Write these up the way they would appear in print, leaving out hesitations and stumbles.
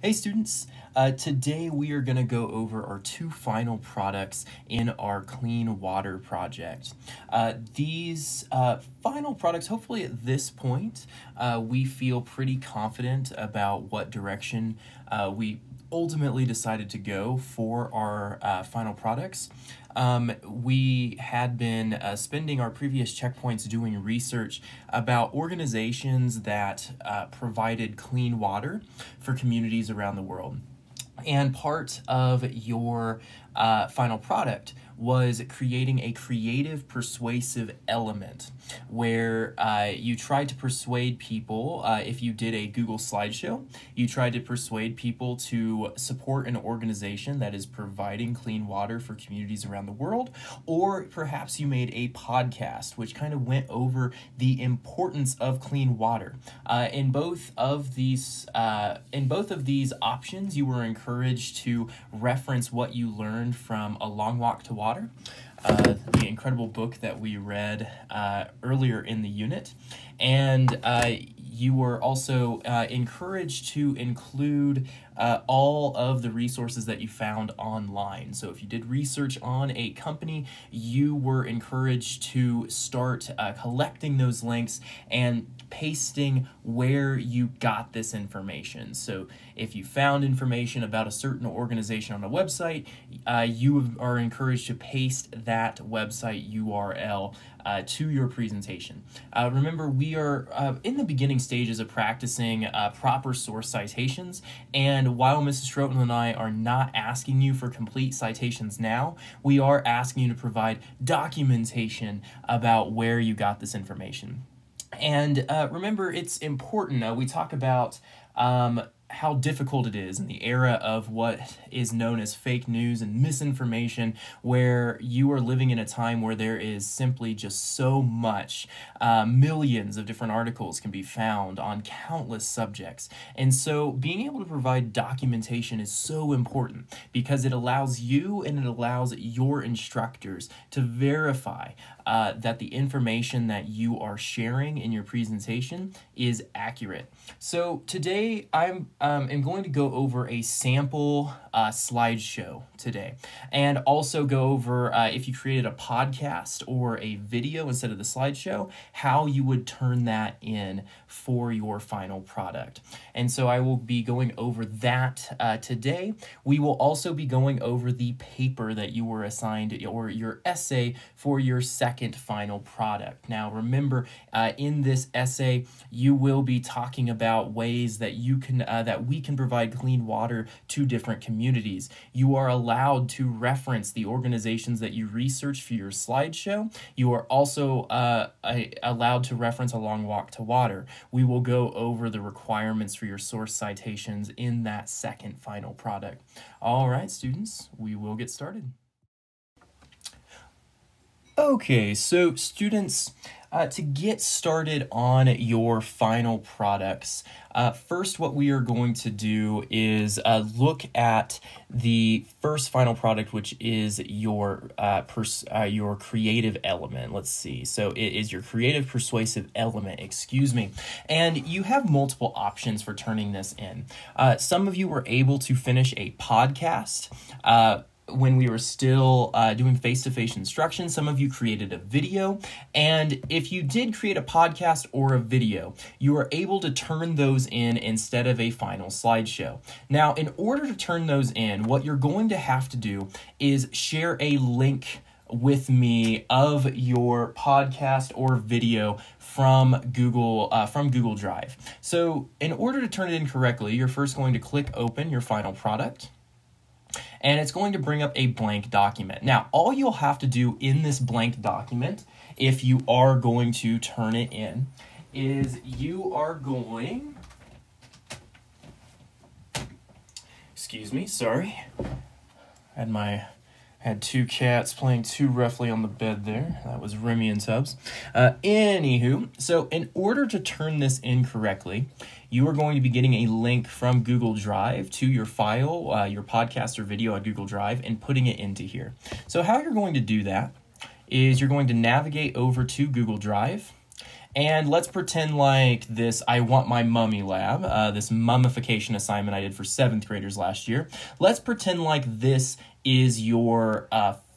Hey students, today we are going to go over our two final products in our clean water project. These final products, hopefully at this point, we feel pretty confident about what direction we ultimately decided to go for our final products. We had been spending our previous checkpoints doing research about organizations that provided clean water for communities around the world. And part of your final product was creating a creative, persuasive element where you tried to persuade people, if you did a Google slideshow, you tried to persuade people to support an organization that is providing clean water for communities around the world, or perhaps you made a podcast which kind of went over the importance of clean water. In both of these options, you were encouraged to reference what you learned from A Long Walk to Water, the incredible book that we read earlier in the unit. And you were also encouraged to include all of the resources that you found online. So if you did research on a company, you were encouraged to start collecting those links and pasting where you got this information. So if you found information about a certain organization on a website, you are encouraged to paste that website URL to your presentation. Remember, we are in the beginning stages of practicing proper source citations, and while Mrs. Schroten and I are not asking you for complete citations now, we are asking you to provide documentation about where you got this information. And remember, it's important. We talk about how difficult it is in the era of what is known as fake news and misinformation, where you are living in a time where there is simply just so much. Millions of different articles can be found on countless subjects. And so being able to provide documentation is so important because it allows you and it allows your instructors to verify that the information that you are sharing in your presentation is accurate. So today I'm going to go over a sample slideshow today, and also go over if you created a podcast or a video instead of the slideshow, how you would turn that in for your final product. And so I will be going over that today. We will also be going over the paper that you were assigned, or your essay for your second final product. Now remember, in this essay you will be talking about ways that you can that we can provide clean water to different communities. You are allowed to reference the organizations that you research for your slideshow. You are also allowed to reference A Long Walk to Water. We will go over the requirements for your source citations in that second final product. All right, students, we will get started. Okay, so students, to get started on your final products, first what we are going to do is look at the first final product, which is your creative element. Let's see. So it is your creative persuasive element, excuse me. And you have multiple options for turning this in. Some of you were able to finish a podcast when we were still doing face-to-face instruction. Some of you created a video, and if you did create a podcast or a video, you are able to turn those in instead of a final slideshow. Now, in order to turn those in, what you're going to have to do is share a link with me of your podcast or video from Google Drive. So in order to turn it in correctly, you're first going to click open your final product, and it's going to bring up a blank document. Now, all you'll have to do in this blank document, if you are going to turn it in, is you are going, excuse me, sorry, had two cats playing too roughly on the bed there. That was Remy and Tubbs. Anywho, so in order to turn this in correctly, you are going to be getting a link from Google Drive to your file, your podcast or video on Google Drive, and putting it into here. So how you're going to do that is you're going to navigate over to Google Drive, And let's pretend like this I Want My Mummy Lab, this mummification assignment I did for 7th graders last year. Let's pretend like this is your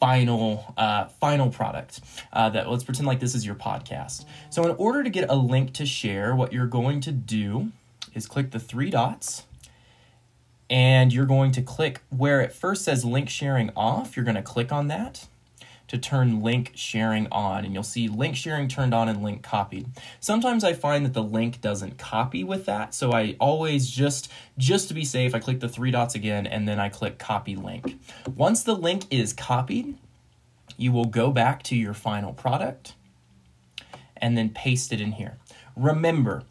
final product. Let's pretend like this is your podcast. So in order to get a link to share, what you're going to do is click the 3 dots, and you're going to click where it first says link sharing off. You're going to click on that to turn link sharing on, and you'll see link sharing turned on and link copied. Sometimes I find that the link doesn't copy with that, so I always just to be safe, I click the 3 dots again, and then I click copy link. Once the link is copied, you will go back to your final product and then paste it in here. Remember,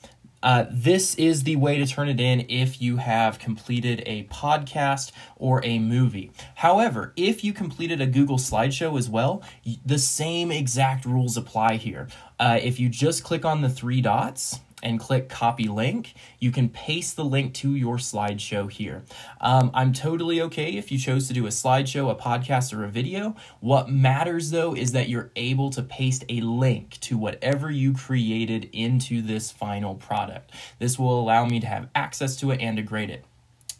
this is the way to turn it in if you have completed a podcast or a movie. However, if you completed a Google slideshow as well, the same exact rules apply here. If you just click on the 3 dots and click copy link, you can paste the link to your slideshow here. I'm totally okay if you chose to do a slideshow, a podcast, or a video. What matters though is that you're able to paste a link to whatever you created into this final product. This will allow me to have access to it and to grade it.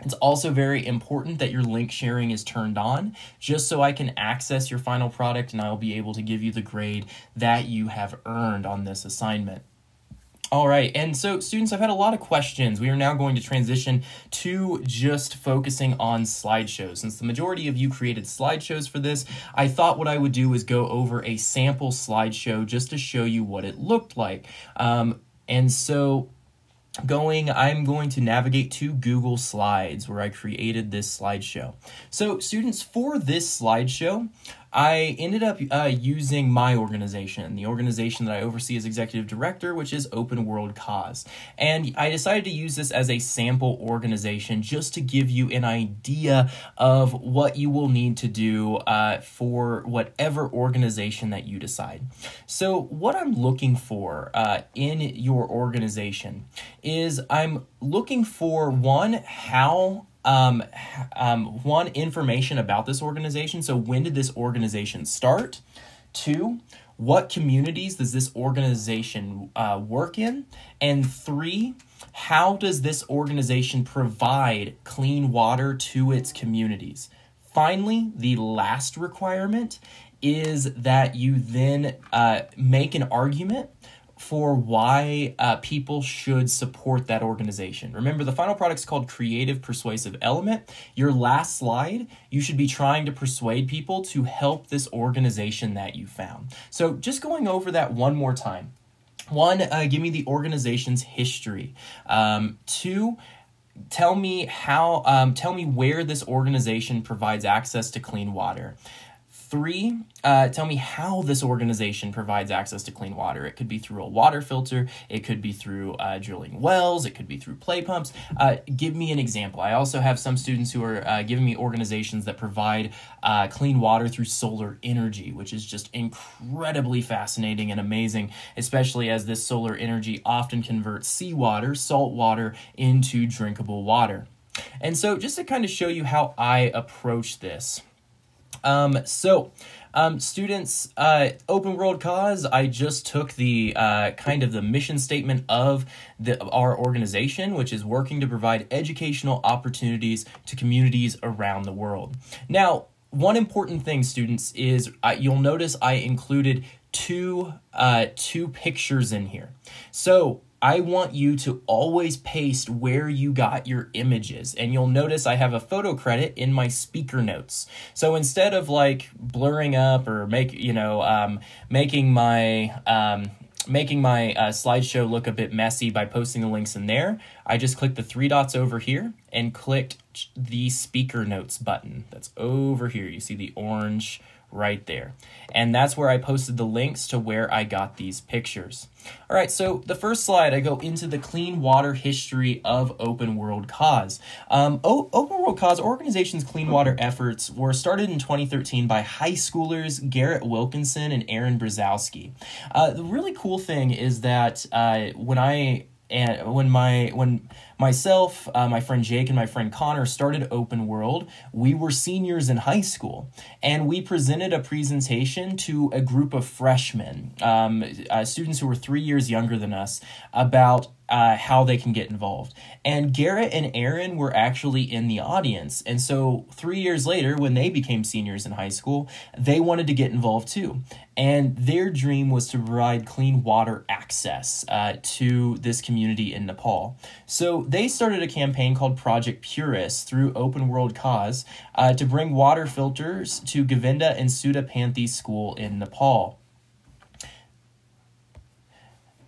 It's also very important that your link sharing is turned on, just so I can access your final product and I'll be able to give you the grade that you have earned on this assignment. All right, and so students, I've had a lot of questions. We are now going to transition to just focusing on slideshows. Since the majority of you created slideshows for this, I thought what I would do is go over a sample slideshow just to show you what it looked like. I'm going to navigate to Google Slides where I created this slideshow. So students, for this slideshow, I ended up using my organization, the organization that I oversee as executive director, which is Open World Cause. And I decided to use this as a sample organization just to give you an idea of what you will need to do for whatever organization that you decide. So what I'm looking for in your organization is I'm looking for one information about this organization. So when did this organization start? 2, what communities does this organization work in? And 3, how does this organization provide clean water to its communities? Finally, the last requirement is that you then make an argument for why people should support that organization. Remember, the final product is called Creative Persuasive Element. Your last slide, you should be trying to persuade people to help this organization that you found. So just going over that one more time. 1, give me the organization's history. 2, tell me where this organization provides access to clean water. 3, tell me how this organization provides access to clean water. It could be through a water filter. It could be through drilling wells. It could be through play pumps. Give me an example. I also have some students who are giving me organizations that provide clean water through solar energy, which is just incredibly fascinating and amazing, especially as this solar energy often converts seawater, salt water, into drinkable water. And so just to kind of show you how I approach this, students, Open World Cause, I just took the kind of the mission statement of our organization, which is working to provide educational opportunities to communities around the world. Now, one important thing, students, is you'll notice I included two pictures in here. So I want you to always paste where you got your images. And you'll notice I have a photo credit in my speaker notes. So instead of like blurring up or making my slideshow look a bit messy by posting the links in there, I just clicked the 3 dots over here and clicked the speaker notes button. That's over here. You see the orange right there. And that's where I posted the links to where I got these pictures. All right, so the first slide, I go into the clean water history of Open World Cause. Open World Cause organization's clean water efforts were started in 2013 by high schoolers Garrett Wilkinson and Aaron Brzezowski. The really cool thing is that when myself, my friend Jake, and my friend Connor started Open World. We were seniors in high school, and we presented a presentation to a group of freshmen, students who were 3 years younger than us, about how they can get involved. And Garrett and Aaron were actually in the audience. And so 3 years later, when they became seniors in high school, they wanted to get involved too. And their dream was to provide clean water access to this community in Nepal. So they started a campaign called Project Purus through Open World Cause to bring water filters to Govinda and Sudha Panthi School in Nepal.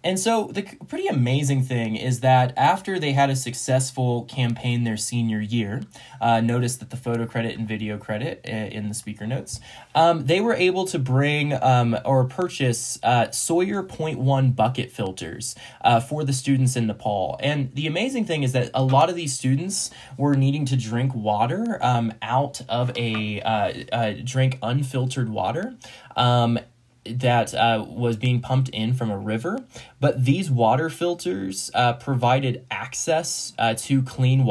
And so the pretty amazing thing is that after they had a successful campaign their senior year, notice that the photo credit and video credit in the speaker notes, they were able to bring or purchase Sawyer .1 bucket filters for the students in Nepal. And the amazing thing is that a lot of these students were needing to drink water out of drink unfiltered water. That was being pumped in from a river, but these water filters provided access to clean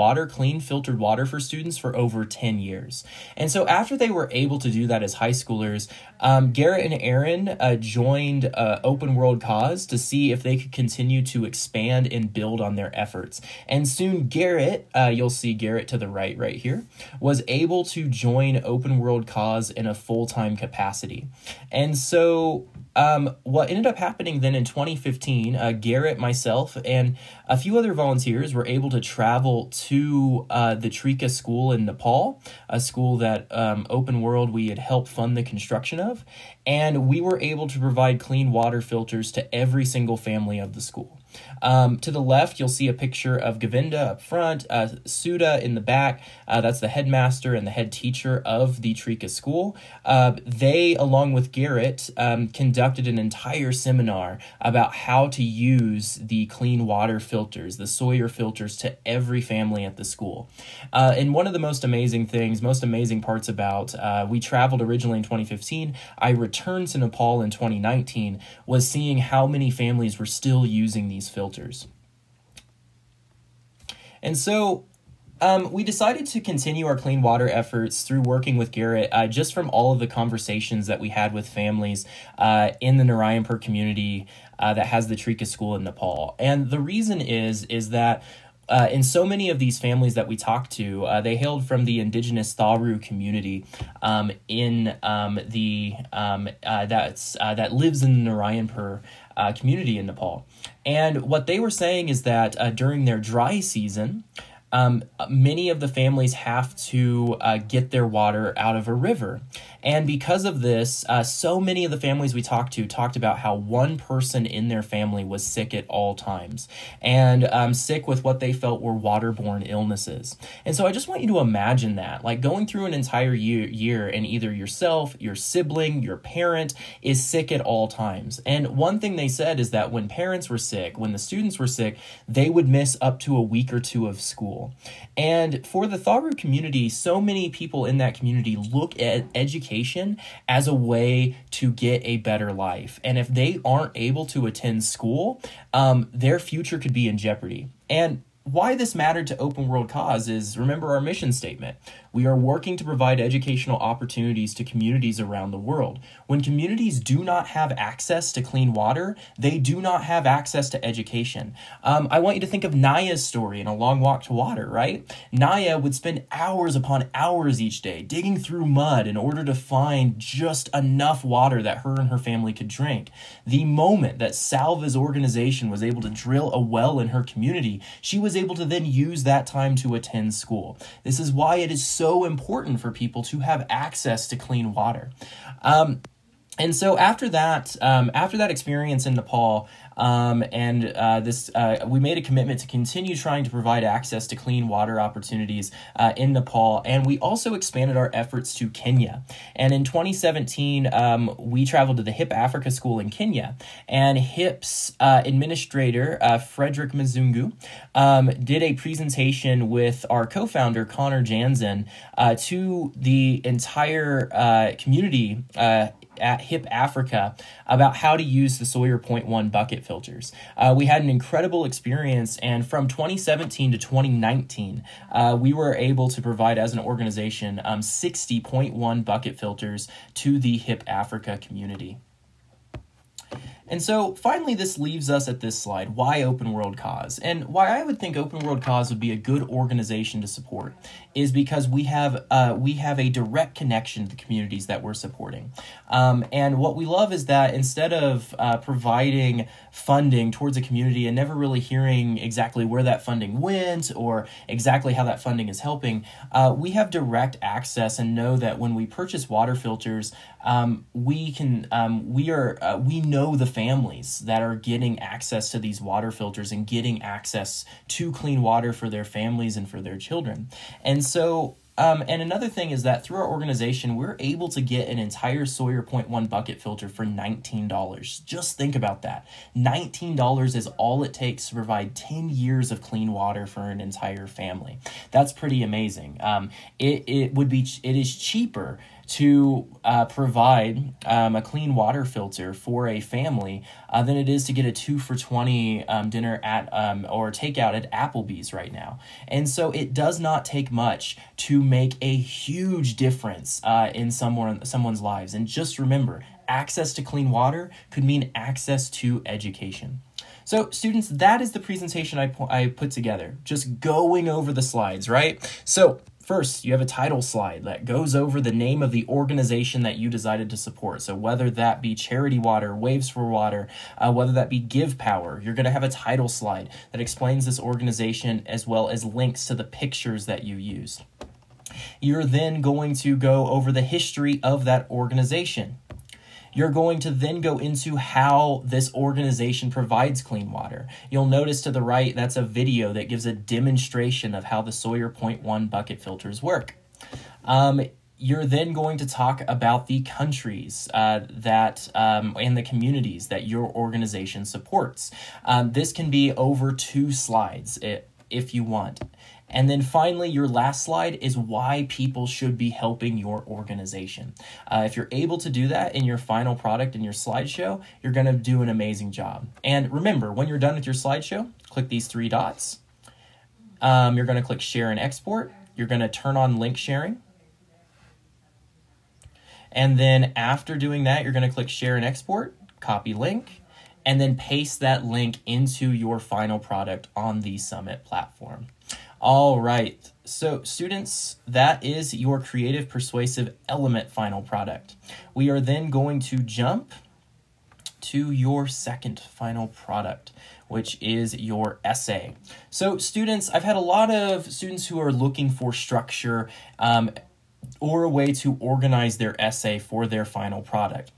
filtered water for students for over 10 years. And so after they were able to do that as high schoolers, Garrett and Aaron joined Open World Cause to see if they could continue to expand and build on their efforts. And soon Garrett, you'll see Garrett to the right here, was able to join Open World Cause in a full-time capacity. And so what ended up happening then in 2015, Garrett, myself, and a few other volunteers were able to travel to the Trika school in Nepal, a school that Open World we had helped fund the construction of, and we were able to provide clean water filters to every single family of the school. To the left, you'll see a picture of Govinda up front, Sudha in the back. That's the headmaster and the head teacher of the Trika school. They, along with Garrett, conducted an entire seminar about how to use the clean water filters, the Sawyer filters, to every family at the school. And one of the most amazing parts about, we traveled originally in 2015. I returned to Nepal in 2019, was seeing how many families were still using these filters. And so we decided to continue our clean water efforts through working with Garrett, just from all of the conversations that we had with families in the Narayanpur community that has the Trika school in Nepal. And the reason is that in so many of these families that we talked to, they hailed from the indigenous Tharu community that lives in the Narayanpur community in Nepal. And what they were saying is that during their dry season, many of the families have to get their water out of a river. And because of this, so many of the families we talked about how one person in their family was sick at all times, and sick with what they felt were waterborne illnesses. And so I just want you to imagine that, like going through an entire year and either yourself, your sibling, your parent is sick at all times. And one thing they said is that when parents were sick, when the students were sick, they would miss up to a week or two of school. And for the Tharu community, so many people in that community look at education as a way to get a better life. And if they aren't able to attend school, their future could be in jeopardy. And why this mattered to Open World Cause is, remember our mission statement. We are working to provide educational opportunities to communities around the world. When communities do not have access to clean water, they do not have access to education. I want you to think of Naya's story in A Long Walk to Water, right? Naya would spend hours upon hours each day digging through mud in order to find just enough water that her and her family could drink. The moment that Salva's organization was able to drill a well in her community, she was able to then use that time to attend school. This is why it is so important for people to have access to clean water. And so after that experience in Nepal, we made a commitment to continue trying to provide access to clean water opportunities in Nepal, and we also expanded our efforts to Kenya. And in 2017, we traveled to the HIP Africa School in Kenya, and HIP's administrator, Frederick Mzungu, did a presentation with our co-founder, Connor Jansen, to the entire community at HIP Africa about how to use the Sawyer Point 1 bucket filters. We had an incredible experience, and from 2017 to 2019, we were able to provide as an organization 60.1 bucket filters to the HIP Africa community. And so finally, this leaves us at this slide, why Open World Cause? And why I would think Open World Cause would be a good organization to support is because we have a direct connection to the communities that we're supporting. And what we love is that instead of providing funding towards a community and never really hearing exactly where that funding went or exactly how that funding is helping, we have direct access and know that when we purchase water filters, we know the families that are getting access to these water filters and getting access to clean water for their families and for their children. And so, and another thing is that through our organization, we're able to get an entire Sawyer Point 1 bucket filter for $19. Just think about that. $19 is all it takes to provide 10 years of clean water for an entire family. That's pretty amazing. It is cheaper to provide a clean water filter for a family than it is to get a 2 for $20 dinner at or takeout at Applebee's right now. And so it does not take much to make a huge difference in someone's lives. And just remember, access to clean water could mean access to education. So students, that is the presentation I put together, just going over the slides, right? So first, you have a title slide that goes over the name of the organization that you decided to support. So whether that be Charity Water, Waves for Water, whether that be Give Power, you're going to have a title slide that explains this organization as well as links to the pictures that you used. You're then going to go over the history of that organization. You're going to then go into how this organization provides clean water. You'll notice to the right, that's a video that gives a demonstration of how the Sawyer Point 1 bucket filters work. You're then going to talk about the countries and the communities that your organization supports. This can be over 2 slides if you want. And then finally, your last slide is why people should be helping your organization. If you're able to do that in your final product in your slideshow, you're going to do an amazing job. And remember, when you're done with your slideshow, click these 3 dots. You're going to click Share and Export. You're going to turn on link sharing. And then after doing that, you're going to click Share and Export, copy link, and then paste that link into your final product on the Summit platform. All right, so students, that is your Creative Persuasive Element final product. We are then going to jump to your second final product, which is your essay. So students, I've had a lot of students who are looking for structure or a way to organize their essay for their final product.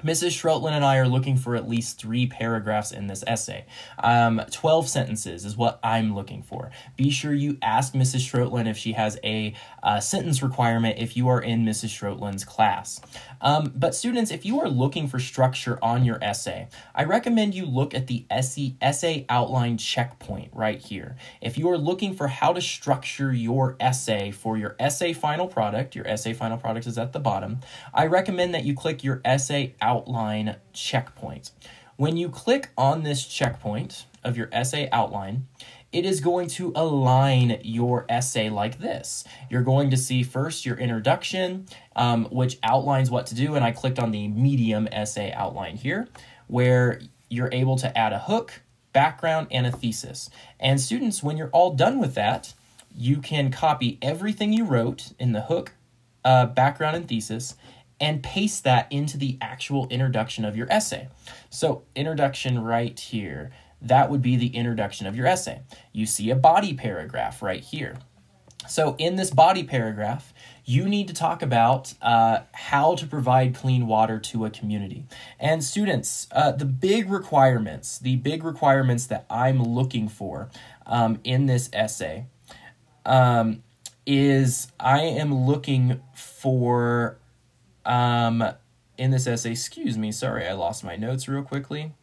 Mrs. Schroetlin and I are looking for at least 3 paragraphs in this essay. 12 sentences is what I'm looking for. Be sure you ask Mrs. Schroetlin if she has a sentence requirement if you are in Mrs. Schroetlin's class. But students, if you are looking for structure on your essay, I recommend you look at the essay outline checkpoint right here. If you are looking for how to structure your essay for your essay final product, your essay final product is at the bottom, I recommend that you click your essay outline checkpoint. When you click on this checkpoint of your essay outline, it is going to align your essay like this. You're going to see first your introduction, which outlines what to do, and I clicked on the medium essay outline here, where you're able to add a hook, background, and a thesis. And students, when you're all done with that, you can copy everything you wrote in the hook, background, and thesis, and paste that into the actual introduction of your essay. So introduction right here, that would be the introduction of your essay. You see a body paragraph right here. So in this body paragraph, you need to talk about how to provide clean water to a community. And students, the big requirements that I'm looking for in this essay is I am looking for in this essay, excuse me, sorry, I lost my notes real quickly.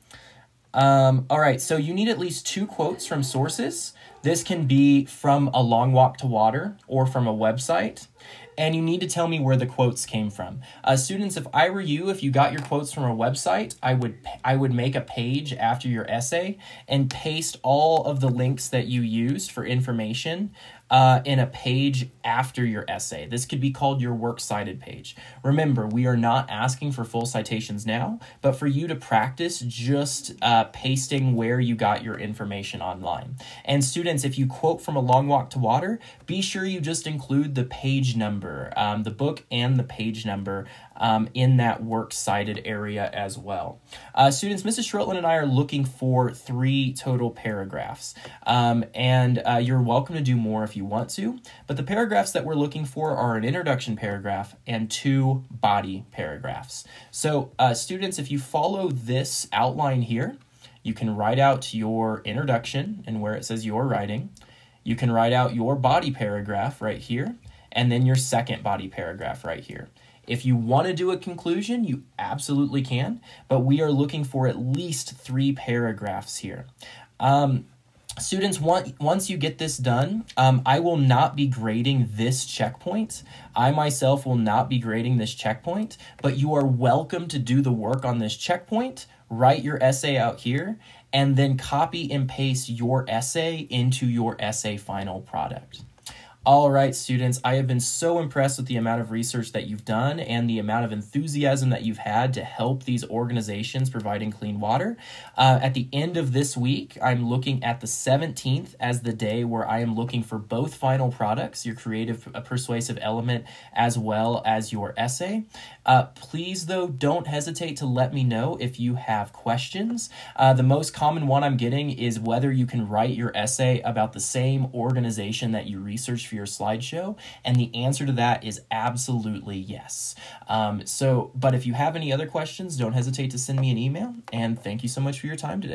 All right, so you need at least 2 quotes from sources. This can be from A Long Walk to Water or from a website. And you need to tell me where the quotes came from. Students, if I were you, if you got your quotes from a website, I would make a page after your essay and paste all of the links that you used for information in a page after your essay. This could be called your works cited page. Remember, we are not asking for full citations now, but for you to practice just pasting where you got your information online. And students, if you quote from A Long Walk to Water, be sure you just include the page number, the book and the page number in that works cited area as well. Students, Mrs. Schrotlin and I are looking for 3 total paragraphs, and you're welcome to do more if you want to, but the paragraphs that we're looking for are an introduction paragraph and 2 body paragraphs. So students, if you follow this outline here, you can write out your introduction and where it says your writing. You can write out your body paragraph right here, and then your second body paragraph right here. If you want to do a conclusion, you absolutely can, but we are looking for at least 3 paragraphs here. Students, once you get this done, I will not be grading this checkpoint. I myself will not be grading this checkpoint, but you are welcome to do the work on this checkpoint, write your essay out here, and then copy and paste your essay into your essay final product. All right, students, I have been so impressed with the amount of research that you've done and the amount of enthusiasm that you've had to help these organizations providing clean water. At the end of this week, I'm looking at the 17th as the day where I am looking for both final products, your creative persuasive element, as well as your essay. Please, though, don't hesitate to let me know if you have questions. The most common one I'm getting is whether you can write your essay about the same organization that you researched for your slideshow, and the answer to that is absolutely yes. But if you have any other questions, don't hesitate to send me an email, and thank you so much for your time today.